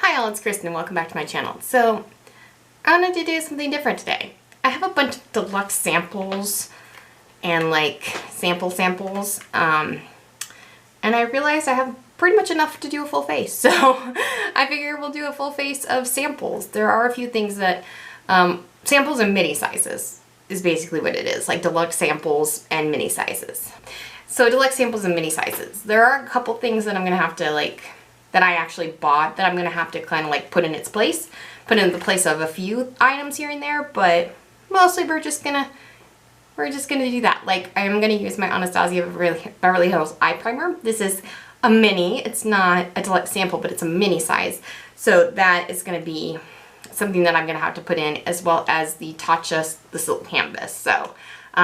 Hi all, it's Kristen and welcome back to my channel. So, I wanted to do something different today. I have a bunch of deluxe samples and like samples, and I realized I have pretty much enough to do a full face. So, I figure we'll do a full face of samples. There are a few things that, samples and mini sizes is basically what it is, like deluxe samples and mini sizes. So, deluxe samples and mini sizes. There are a couple things that I'm going to have to like that I actually bought that I'm gonna have to kind of like put in its place, put in the place of a few items here and there, but mostly we're just gonna do that. Like I'm gonna use my Anastasia Beverly Hills eye primer. This is a mini. It's not a deluxe sample, but it's a mini size. So that is gonna be something that I'm gonna have to put in, as well as the Tatcha the Silk Canvas. So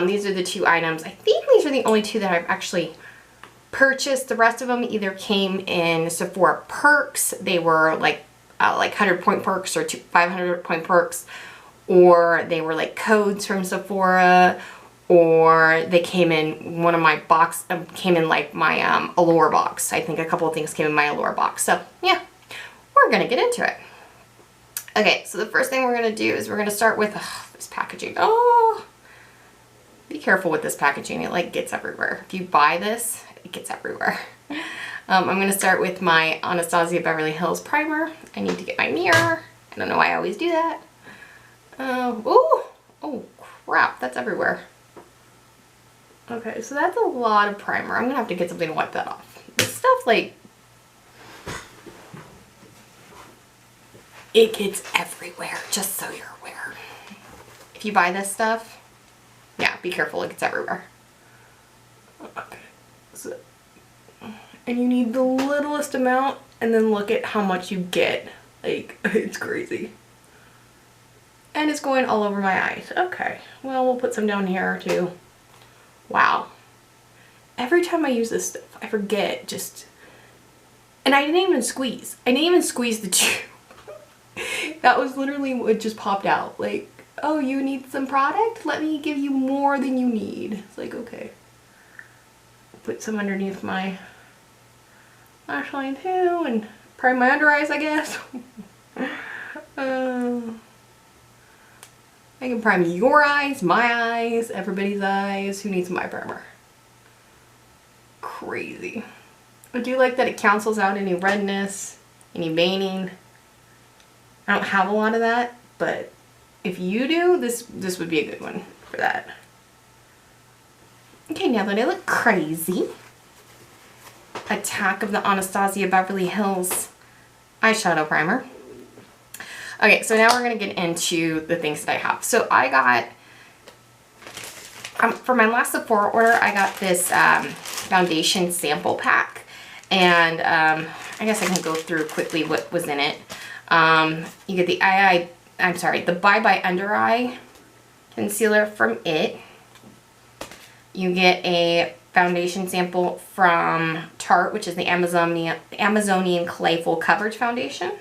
these are the two items. I think these are the only two that I've actually purchased. The rest of them either came in Sephora perks. They were like 100-point perks or 500-point perks, or they were like codes from Sephora, or they came in one of my box, came in like my Allure box. I think a couple of things came in my Allure box. So yeah, we're gonna get into it. Okay, so the first thing we're gonna do is we're gonna start with this packaging. Oh, be careful with this packaging. It like gets everywhere. If you buy this, it gets everywhere. I'm going to start with my Anastasia Beverly Hills primer. I need to get my mirror. I don't know why I always do that. Oh crap, that's everywhere. Okay, so that's a lot of primer. I'm going to have to get something to wipe that off. This stuff, like, it gets everywhere, just so you're aware. If you buy this stuff, yeah, be careful, it gets everywhere. Okay. So, and you need the littlest amount, and then look at how much you get. Like, it's crazy. And it's going all over my eyes. Okay, well, we'll put some down here too. Wow. Every time I use this stuff, I forget just... And I didn't even squeeze. I didn't even squeeze the tube. That was literally what just popped out. Like, oh, you need some product? Let me give you more than you need. It's like, okay. Put some underneath my lash line too, and prime my under eyes, I guess. I can prime your eyes, my eyes, everybody's eyes. Who needs my primer? Crazy. I do like that it cancels out any redness, any veining. I don't have a lot of that, but if you do, this would be a good one for that. Okay, now that I look crazy, Attack of the Anastasia Beverly Hills eyeshadow primer. Okay, so now we're going to get into the things that I have. So I got, for my last Sephora order, I got this foundation sample pack. And I guess I can go through quickly what was in it. You get the the Bye Bye Under Eye concealer from it. You get a foundation sample from Tarte, which is the Amazonian Clay Full Coverage Foundation.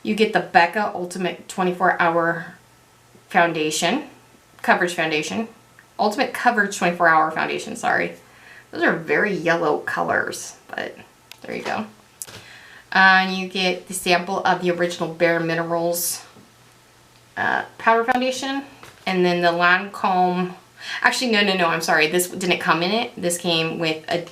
You get the Becca Ultimate 24-Hour Foundation, Coverage Foundation. Ultimate Coverage 24-Hour Foundation, sorry. Those are very yellow colors, but there you go. And you get the sample of the original Bare Minerals powder foundation. And then the Lancome... Actually, no, I'm sorry. This didn't come in it. This came with a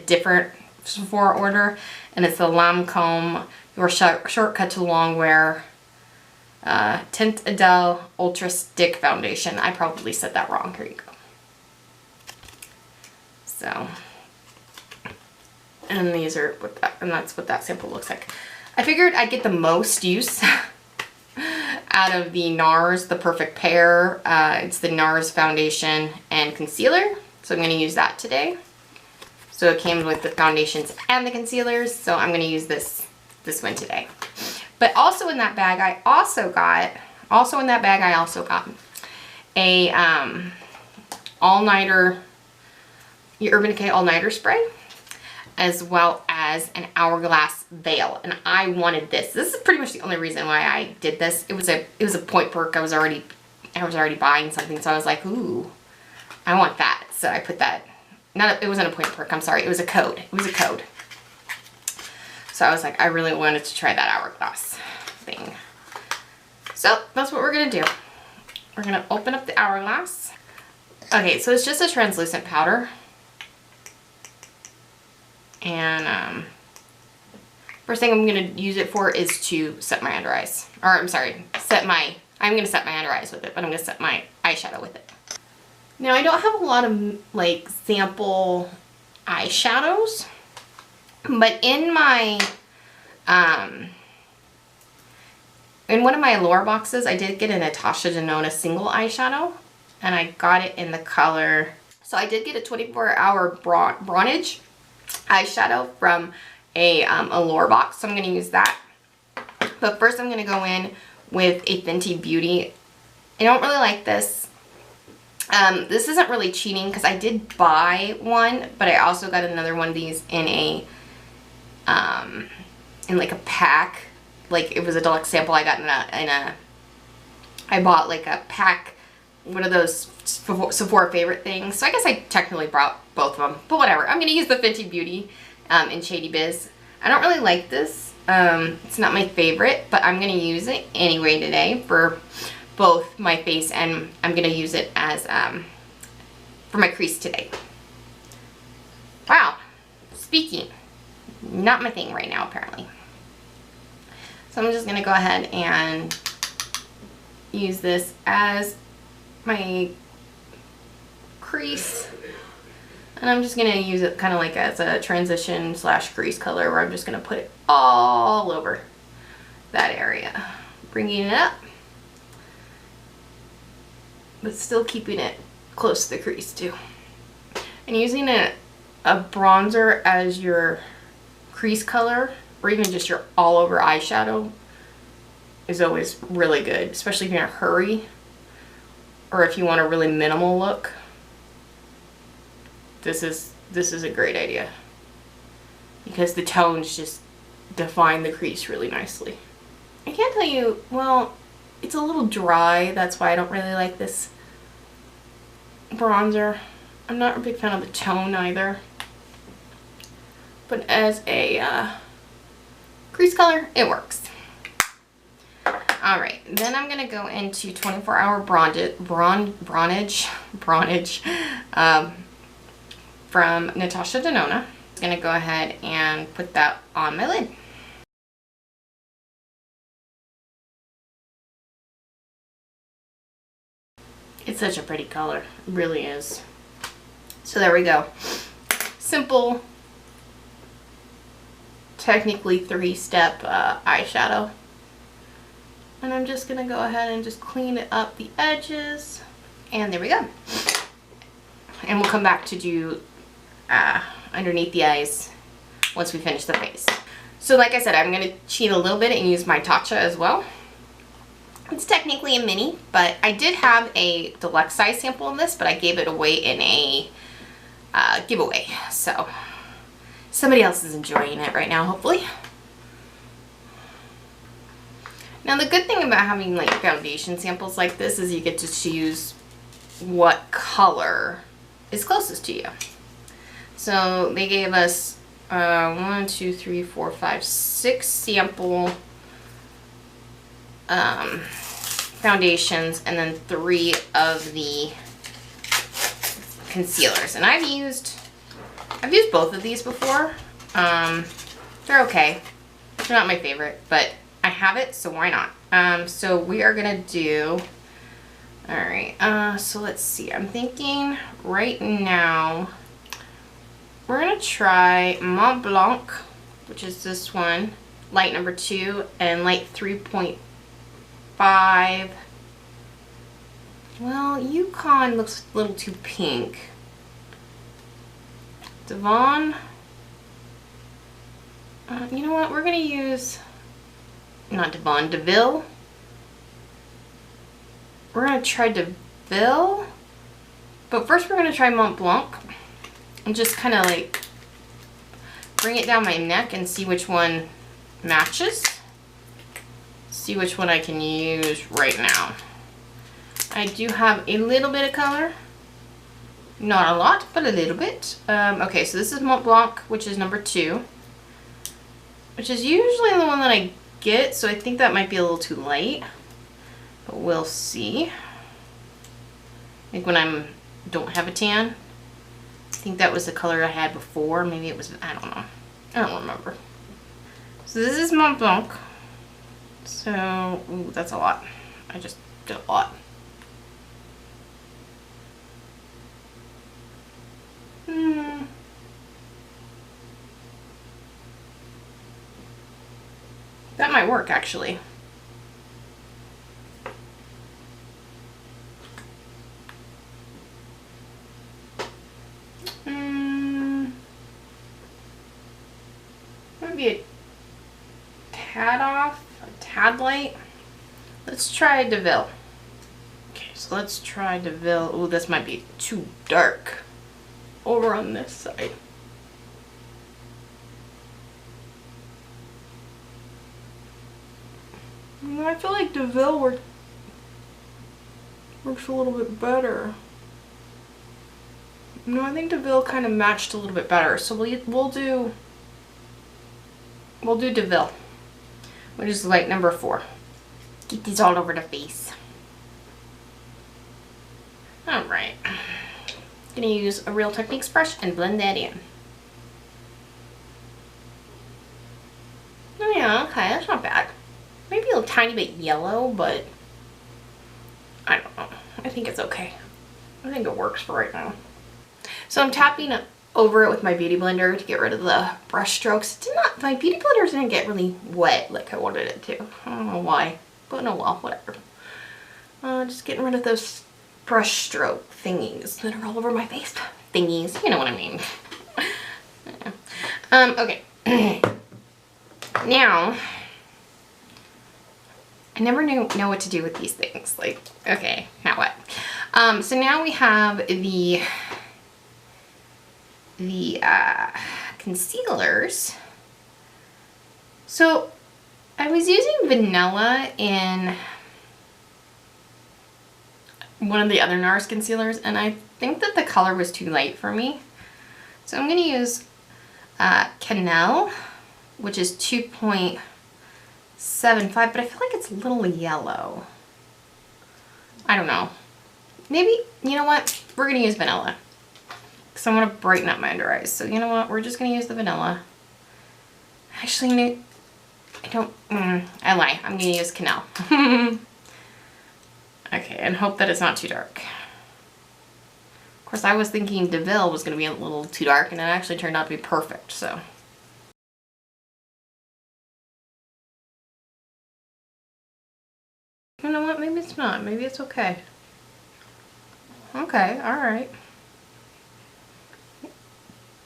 different Sephora order, and it's the Lancome Your Shortcut to Longwear Tint Adele Ultra Stick Foundation. I probably said that wrong. Here you go. So, and these are what that, and that's what that sample looks like. I figured I'd get the most use out of the NARS, the Perfect Pair. It's the NARS foundation and concealer. So I'm going to use that today. So it came with the foundations and the concealers. So I'm going to use this one today. But also in that bag, I also got a all-nighter, Urban Decay all-nighter spray, as well as an Hourglass veil, and I wanted this. This is pretty much the only reason why I did this. It was a point perk. I was already buying something, so I was like, ooh, I want that. So I put that. It wasn't a point perk. I'm sorry. It was a code. It was a code. So I was like, I really wanted to try that hourglass thing. So that's what we're gonna do. We're gonna open up the hourglass. Okay, so it's just a translucent powder. And first thing I'm gonna use it for is to set my under eyes. Or I'm sorry, I'm gonna set my under eyes with it, but I'm gonna set my eyeshadow with it. Now I don't have a lot of like sample eyeshadows, but in my in one of my Allure boxes, I did get a Natasha Denona single eyeshadow, and I got it in the color. So I did get a 24-hour bronage eyeshadow from a Allure box, so I'm going to use that. But first I'm going to go in with a Fenty Beauty. I don't really like this. This isn't really cheating because I did buy one, but I also got another one of these in a in like a pack. Like, it was a deluxe sample I got I bought like a pack, one of those Sephora favorite things. So I guess I technically brought both of them, but whatever. I'm going to use the Fenty Beauty in Shady Biz. I don't really like this. It's not my favorite, but I'm going to use it anyway today for both my face, and I'm going to use it as for my crease today. Wow. Speaking. Not my thing right now, apparently. So I'm just going to go ahead and use this as my crease. And I'm just going to use it kind of like as a transition / crease color, where I'm just going to put it all over that area. Bringing it up, but still keeping it close to the crease too. And using a bronzer as your crease color, or even just your all over eyeshadow, is always really good, especially if you're in a hurry or if you want a really minimal look. This is a great idea because the tones just define the crease really nicely. I can't tell you, well, it's a little dry, that's why I don't really like this bronzer. I'm not a big fan of the tone either, but as a crease color, it works. Alright, then I'm going to go into 24-hour bronage from Natasha Denona. I'm going to go ahead and put that on my lid. It's such a pretty color, it really is. So there we go. Simple, technically 3-step eyeshadow. And I'm just going to go ahead and just clean it up the edges. And there we go. And we'll come back to do underneath the eyes once we finish the face. So like I said, I'm going to cheat a little bit and use my Tatcha as well. It's technically a mini, but I did have a deluxe size sample of this, but I gave it away in a giveaway. So somebody else is enjoying it right now, hopefully. Now the good thing about having like foundation samples like this is you get to choose what color is closest to you. So they gave us 1, 2, 3, 4, 5, 6 sample foundations, and then 3 of the concealers. And I've used both of these before. They're okay. They're not my favorite, but I have it, so why not? So we are gonna do, alright, so let's see, I'm thinking right now we're gonna try Mont Blanc, which is this one, light number 2 and light 3.5. Well, Yukon looks a little too pink. Devon, you know what, we're gonna use, not Devon, DeVille. We're gonna try DeVille, but first we're gonna try Mont Blanc and just kind of like bring it down my neck and see which one matches. See which one I can use right now. I do have a little bit of color, not a lot, but a little bit. Okay, so this is Mont Blanc, which is number 2. which is usually the one that I get, so I think that might be a little too light, but we'll see. Like when I don't have a tan. I think that was the color I had before. Maybe it was, I don't know. I don't remember. So this is Mont Blanc. So, ooh, that's a lot. I just did a lot. That might work actually. Maybe a tad off, a tad light. Let's try DeVille. Okay, so let's try DeVille. Oh, this might be too dark over on this side. I feel like DeVille works a little bit better. No, I think DeVille kind of matched a little bit better. So we'll do DeVille, which is light number 4. Get these all over the face. Alright. Gonna use a Real Techniques brush and blend that in. Oh yeah, okay, that's not bad. Maybe a tiny bit yellow, but I don't know. I think it's okay. I think it works for right now. So I'm tapping over it with my beauty blender to get rid of the brush strokes. My beauty blender didn't get really wet like I wanted it to. I don't know why, but no, well, whatever. Just getting rid of those brush stroke thingies that are all over my face. Thingies, you know what I mean. Okay. Now, I never know what to do with these things. Like, okay, now what? So now we have the concealers. So I was using vanilla in one of the other NARS concealers, and I think that the color was too light for me. So I'm going to use Cannelle, which is 2.75, but I feel like it's a little yellow. I don't know. Maybe, you know what? We're going to use vanilla, because I want to brighten up my under eyes. So you know what? We're just going to use the vanilla. Actually, I lie. I'm going to use Cannelle. Okay, and hope that it's not too dark. Of course, I was thinking DeVille was going to be a little too dark, and it actually turned out to be perfect, so. You know what? Maybe it's not. Maybe it's okay. Okay, alright.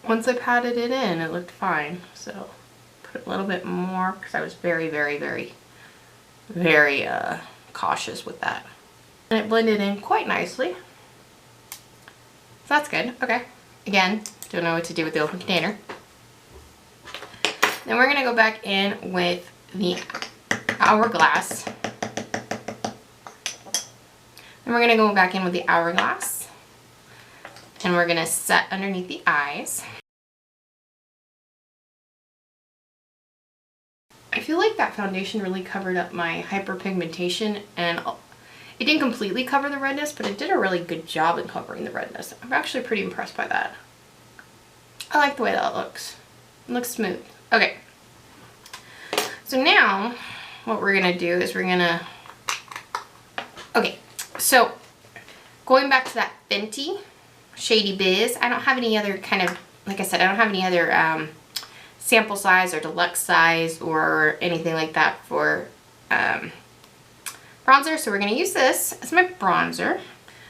Once I patted it in, it looked fine, so put a little bit more, because I was very, very, very, very cautious with that. And it blended in quite nicely. So that's good. Okay. Again, don't know what to do with the open container. Then we're going to go back in with the Hourglass. Then we're going to go back in with the Hourglass. And we're going to set underneath the eyes. I feel like that foundation really covered up my hyperpigmentation, and it didn't completely cover the redness, but it did a really good job in covering the redness. I'm actually pretty impressed by that. I like the way that looks. It looks smooth. Okay. So now, what we're going to do is we're going to... Okay, so going back to that Fenty Shady Biz, I don't have any other kind of... Like I said, I don't have any other sample size or deluxe size or anything like that for... bronzer, so we're going to use this as my bronzer.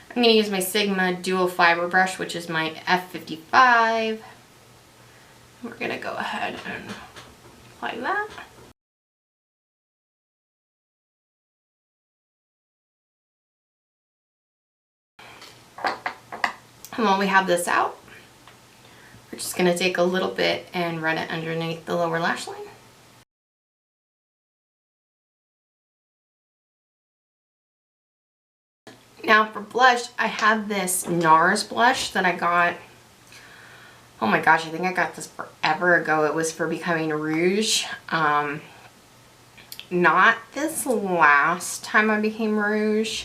I'm going to use my Sigma Dual Fiber brush, which is my F55. We're going to go ahead and apply that. And while we have this out, we're just going to take a little bit and run it underneath the lower lash line. Now for blush, I have this NARS blush that I got, Oh my gosh, I think I got this forever ago. It was for Becoming Rouge. Not this last time I became Rouge.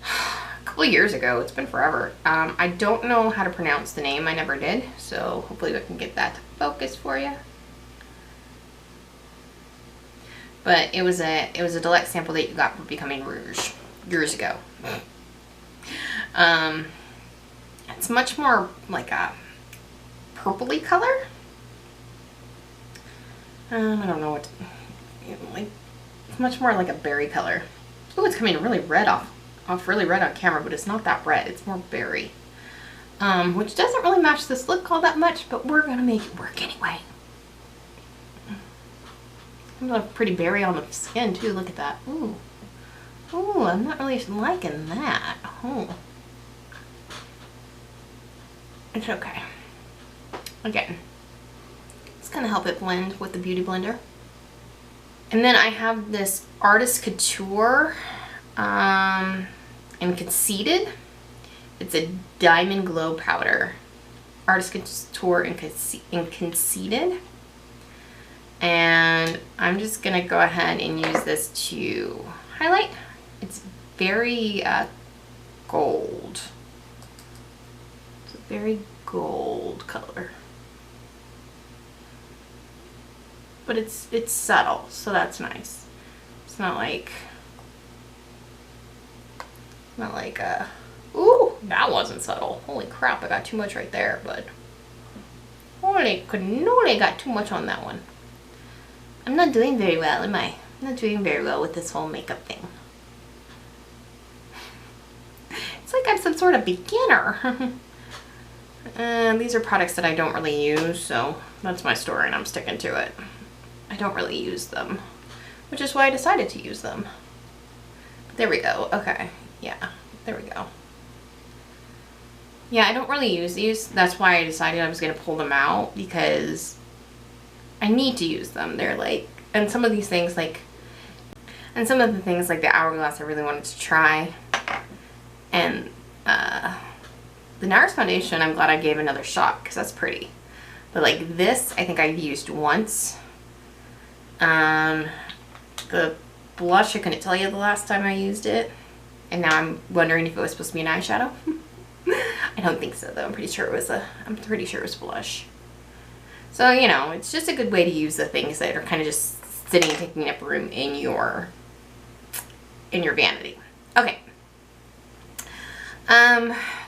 A couple of years ago. It's been forever. I don't know how to pronounce the name. I never did. So hopefully we can get that to focus for you. But it was a deluxe sample that you got for Becoming Rouge years ago. It's much more like a purpley color. I don't know what, like, it's much more like a berry color. Oh, it's coming really red off really red on camera, but it's not that red. It's more berry, which doesn't really match this look all that much, but we're gonna make it work anyway. I'm a pretty berry on the skin too. Look at that. Ooh, ooh, I'm not really liking that. Oh, it's okay. Again, it's gonna help it blend with the Beauty Blender. And then I have this Artist Couture and Conceited. It's a Diamond Glow Powder. Artist Couture and Conceited. And I'm just gonna go ahead and use this to highlight. It's very gold. It's a very gold color. But it's subtle, so that's nice. It's not like ooh, that wasn't subtle. Holy crap, I got too much right there, but holy cannoli, got too much on that one. I'm not doing very well, am I? I'm not doing very well with this whole makeup thing. It's like I'm some sort of beginner. These are products that I don't really use, so that's my story and I'm sticking to it. I don't really use them, which is why I decided to use them. There we go. Okay. Yeah, there we go. Yeah, I don't really use these. That's why I decided I was going to pull them out, because I need to use them. They're like, and some of these things like, and some of the things like the Hourglass I really wanted to try. And the NARS foundation, I'm glad I gave another shot because that's pretty. But like this, I think I've used once. The blush, I couldn't tell you the last time I used it. And now I'm wondering if it was supposed to be an eyeshadow. I don't think so though. I'm pretty sure it was blush. So, you know, it's just a good way to use the things that are kind of just sitting, taking up room in your vanity. Okay.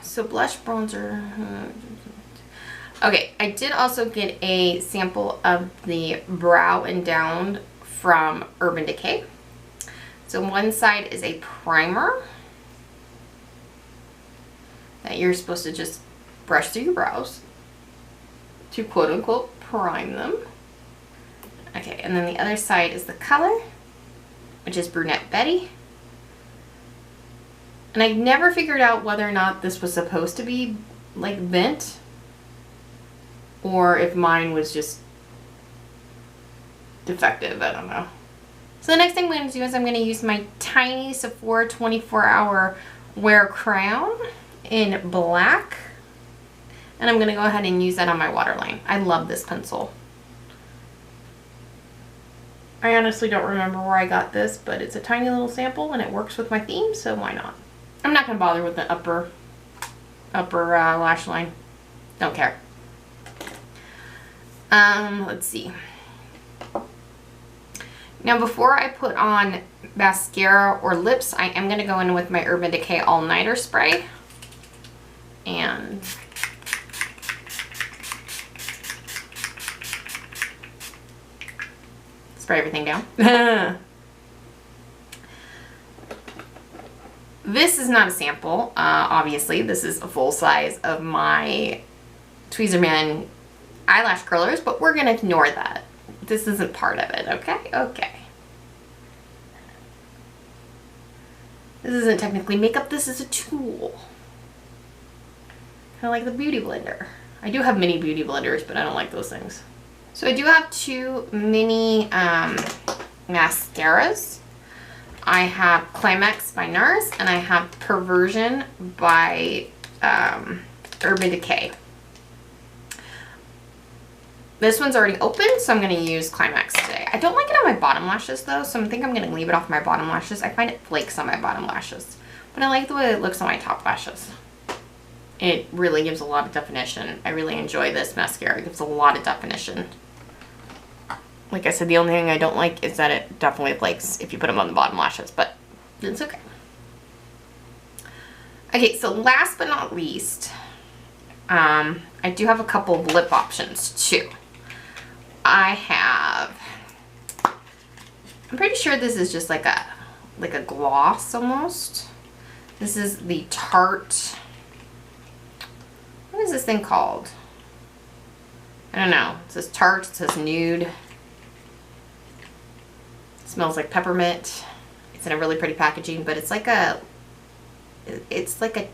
So blush, bronzer. Okay, I did also get a sample of the Brow and Down from Urban Decay. So one side is a primer that you're supposed to just brush through your brows to quote unquote prime them. Okay, and then the other side is the color, which is Brunette Betty. And I never figured out whether or not this was supposed to be like bent, or if mine was just defective, I don't know. So the next thing I'm going to do is I'm going to use my tiny Sephora 24-hour Wear Crown in black. And I'm going to go ahead and use that on my waterline. I love this pencil. I honestly don't remember where I got this, but it's a tiny little sample and it works with my theme, so why not? I'm not going to bother with the upper lash line. Don't care. Let's see. Now before I put on mascara or lips, I am going to go in with my Urban Decay All Nighter Spray. And spray everything down. This is not a sample, obviously. This is a full size of my Tweezerman eyelash curlers, but we're going to ignore that. This isn't part of it, okay? Okay. This isn't technically makeup, this is a tool. Kind of like the Beauty Blender. I do have mini Beauty Blenders, but I don't like those things. So I do have two mini mascaras. I have Climax by NARS, and I have Perversion by Urban Decay. This one's already open, so I'm going to use Climax today. I don't like it on my bottom lashes though, so I think I'm going to leave it off my bottom lashes. I find it flakes on my bottom lashes, but I like the way it looks on my top lashes. It really gives a lot of definition. I really enjoy this mascara. It gives a lot of definition. Like I said, the only thing I don't like is that it definitely flakes if you put them on the bottom lashes, but it's okay. Okay, so last but not least, I do have a couple of lip options too. I'm pretty sure this is just like a gloss almost. This is the Tarte. What is this thing called? I don't know. It says Tarte, it says nude. It smells like peppermint. It's in a really pretty packaging, but it's like a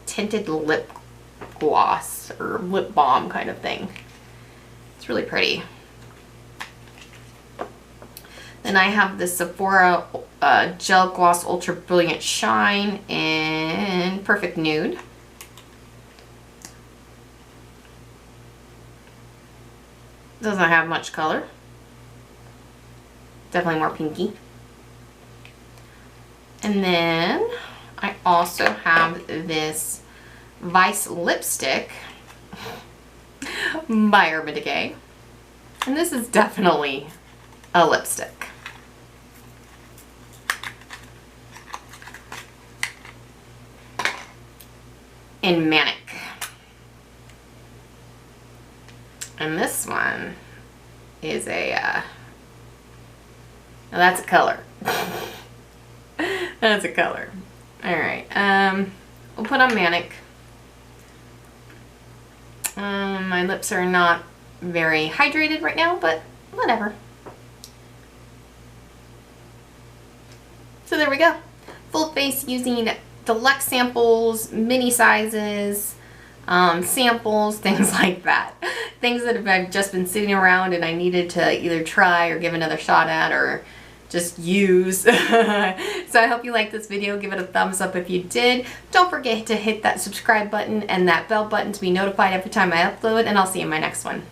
tinted lip gloss or lip balm kind of thing. It's really pretty. Then I have the Sephora Gel Gloss Ultra Brilliant Shine in Perfect Nude. Doesn't have much color. Definitely more pinky. And then I also have this Vice lipstick by Urban Decay. And this is definitely a lipstick. In Manic. And this one is a, now that's a color. That's a color. Alright, we'll put on Manic. My lips are not very hydrated right now, but whatever. So there we go. Full face using Deluxe samples, mini sizes, samples, things like that. Things that I've just been sitting around and I needed to either try or give another shot at or just use. So I hope you liked this video. Give it a thumbs up if you did. Don't forget to hit that subscribe button and that bell button to be notified every time I upload, and I'll see you in my next one.